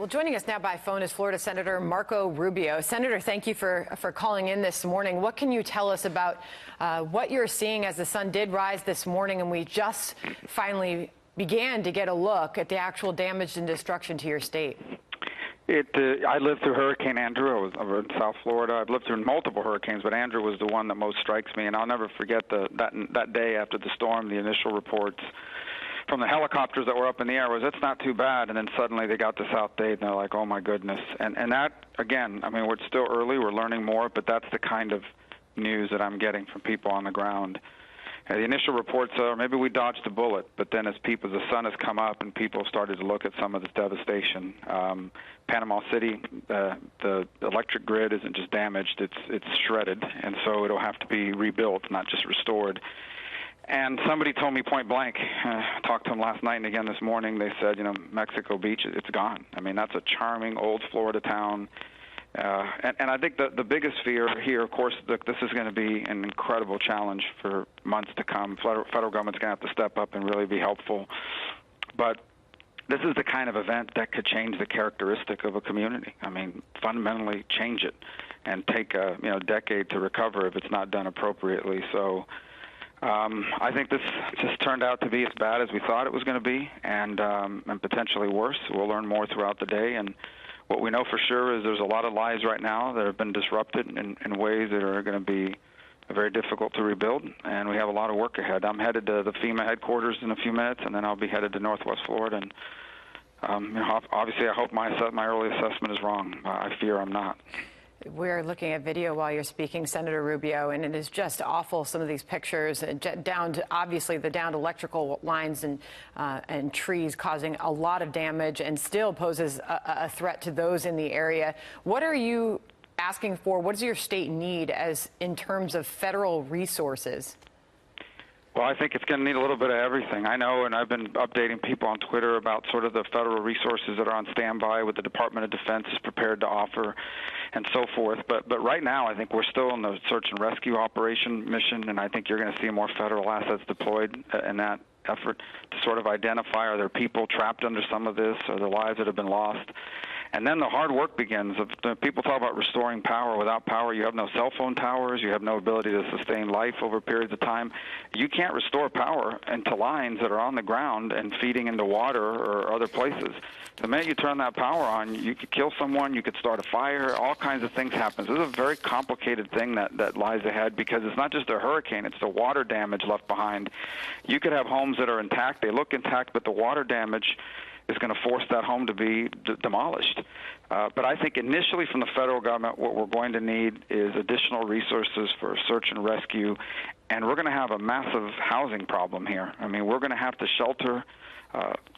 Well, joining us now by phone is Florida Senator Marco Rubio. Senator, thank you for calling in this morning. What can you tell us about what you're seeing as the sun did rise this morning and we just finally began to get a look at the actual damage and destruction to your state? I lived through Hurricane Andrew. I was over in South Florida. I've lived through multiple hurricanes, but Andrew was the one that most strikes me, and I'll never forget that day after the storm, the initial reports from the helicopters that were up in the air was, it's not too bad, and then suddenly they got to South Dade, and they're like, oh my goodness. And that, again, I mean, we're still early, we're learning more, but that's the kind of news that I'm getting from people on the ground. The initial reports are maybe we dodged a bullet, but then as the sun has come up and people started to look at some of this devastation. Panama City, the electric grid isn't just damaged, it's shredded, and so it'll have to be rebuilt, not just restored. And somebody told me point blank, I talked to them last night and again this morning, they said, Mexico Beach, it's gone. I mean, that's a charming old Florida town. And I think the biggest fear here, of course, this is going to be an incredible challenge for months to come. Federal government's going to have to step up and really be helpful. But this is the kind of event that could change the characteristic of a community. I mean, fundamentally change it and take a decade to recover if it's not done appropriately. So I think this just turned out to be as bad as we thought it was going to be, and potentially worse. We'll learn more throughout the day. And what we know for sure is there's a lot of lives right now that have been disrupted in ways that are going to be very difficult to rebuild, and we have a lot of work ahead. I'm headed to the FEMA headquarters in a few minutes, and then I'll be headed to Northwest Florida. And obviously, I hope my early assessment is wrong. I fear I'm not. We're looking at video while you're speaking, Senator Rubio, and it is just awful, some of these pictures, down to obviously the downed electrical lines and trees causing a lot of damage and still poses a threat to those in the area. What are you asking for? What does your state need in terms of federal resources? Well, I think it's going to need a little bit of everything. I know, and I've been updating people on Twitter about sort of the federal resources that are on standby, what the Department of Defense is prepared to offer, and so forth. But right now, I think we're still in the search and rescue operation mission, and I think you're going to see more federal assets deployed in that effort to sort of identify, are there people trapped under some of this, are there lives that have been lost? And then the hard work begins. People talk about restoring power. Without power, you have no cell phone towers. You have no ability to sustain life over periods of time. You can't restore power into lines that are on the ground and feeding into water or other places. The minute you turn that power on, you could kill someone, you could start a fire, all kinds of things happen. This is a very complicated thing that lies ahead, because it's not just a hurricane, it's the water damage left behind. You could have homes that are intact, they look intact, but the water damage is going to force that home to be demolished. But I think initially from the federal government, what we're going to need is additional resources for search and rescue, and we're going to have a massive housing problem here. I mean, we're going to have to shelter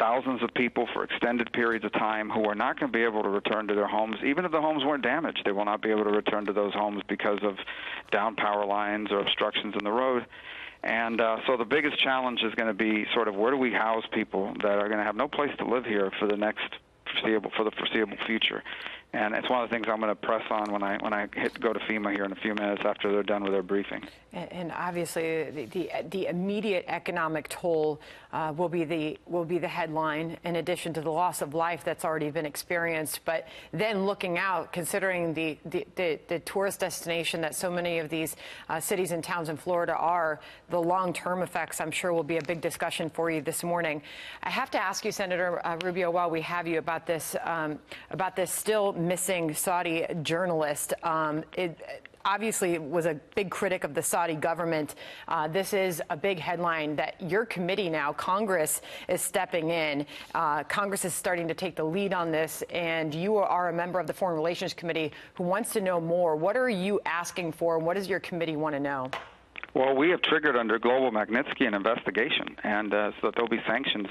thousands of people for extended periods of time who are not going to be able to return to their homes. Even if the homes weren't damaged, they will not be able to return to those homes because of down power lines or obstructions in the road. And so the biggest challenge is going to be sort of, where do we house people that are going to have no place to live here for the foreseeable future? And it's one of the things I'm going to press on when I go to FEMA here in a few minutes after they're done with their briefing. And obviously, the immediate economic toll will be the headline, in addition to the loss of life that's already been experienced. But then looking out, considering the tourist destination that so many of these cities and towns in Florida are, the long-term effects, I'm sure, will be a big discussion for you this morning. I have to ask you, Senator Rubio, while we have you, about this still missing Saudi journalist. Obviously was a big critic of the Saudi government. This is a big headline that your committee now, Congress, is stepping in. Congress is starting to take the lead on this, and you are a member of the Foreign Relations Committee who wants to know more. What are you asking for, and what does your committee want to know? Well, we have triggered under Global Magnitsky an investigation, and so that there'll be sanctions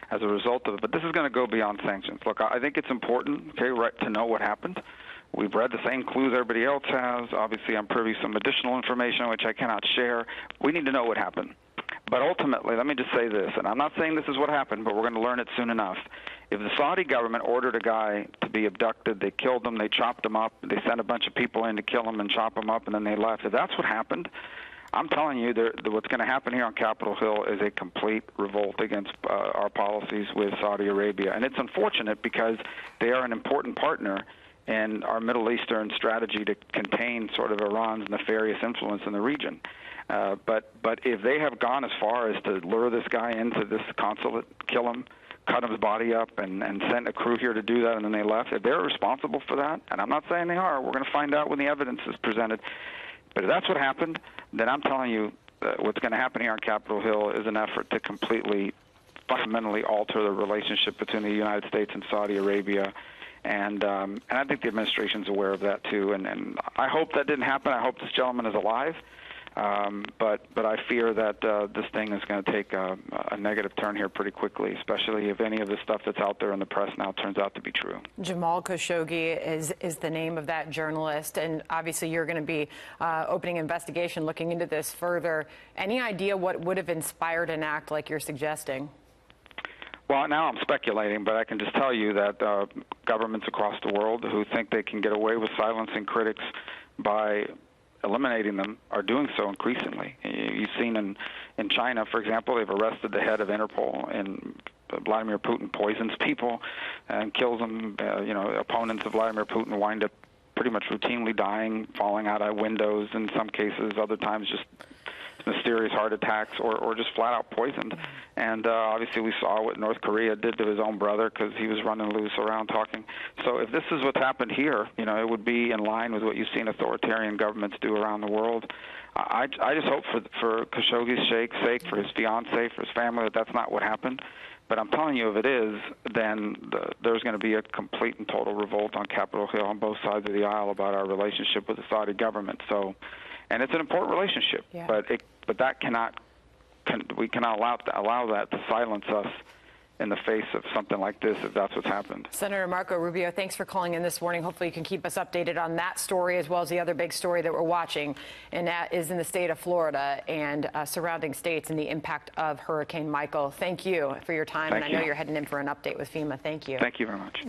as a result of it. But this is going to go beyond sanctions. Look, I think it's important, to know what happened. We've read the same clues everybody else has. Obviously, I'm privy to some additional information which I cannot share. We need to know what happened. But ultimately, let me just say this, and I'm not saying this is what happened, but we're going to learn it soon enough. If the Saudi government ordered a guy to be abducted, they killed him, they chopped him up, they sent a bunch of people in to kill him and chop him up, and then they left, if that's what happened, I'm telling you, what's going to happen here on Capitol Hill is a complete revolt against our policies with Saudi Arabia. And it's unfortunate because they are an important partner in our Middle Eastern strategy to contain sort of Iran's nefarious influence in the region. But if they have gone as far as to lure this guy into this consulate, kill him, cut his body up, and sent a crew here to do that, and then they left, if they're responsible for that, and I'm not saying they are, we're going to find out when the evidence is presented. But if that's what happened, then I'm telling you what's going to happen here on Capitol Hill is an effort to completely, fundamentally alter the relationship between the United States and Saudi Arabia. And I think the administration's aware of that, too. And I hope that didn't happen. I hope this gentleman is alive. But I fear that this thing is going to take a negative turn here pretty quickly, especially if any of the stuff that's out there in the press now turns out to be true. Jamal Khashoggi is the name of that journalist, and obviously you're going to be opening an investigation looking into this further. Any idea what would have inspired an act like you're suggesting? Well, now I'm speculating, but I can just tell you that governments across the world who think they can get away with silencing critics by eliminating them are doing so increasingly. You've seen in China, for example, they've arrested the head of Interpol, and Vladimir Putin poisons people and kills them. Opponents of Vladimir Putin wind up pretty much routinely dying, falling out of windows in some cases, other times just mysterious heart attacks or just flat out poisoned. And obviously we saw what North Korea did to his own brother because he was running loose around talking. So if this is what's happened here, it would be in line with what you've seen authoritarian governments do around the world. I just hope for Khashoggi's sake, for his fiancée, for his family, that that's not what happened. But I'm telling you, if it is, then there's going to be a complete and total revolt on Capitol Hill on both sides of the aisle about our relationship with the Saudi government. And it's an important relationship, yeah. but we cannot allow that to silence us in the face of something like this, if that's what's happened. Senator Marco Rubio, thanks for calling in this morning. Hopefully you can keep us updated on that story as well as the other big story that we're watching, and that is in the state of Florida and surrounding states and the impact of Hurricane Michael. Thank you for your time, and I know you're heading in for an update with FEMA. Thank you. Thank you very much.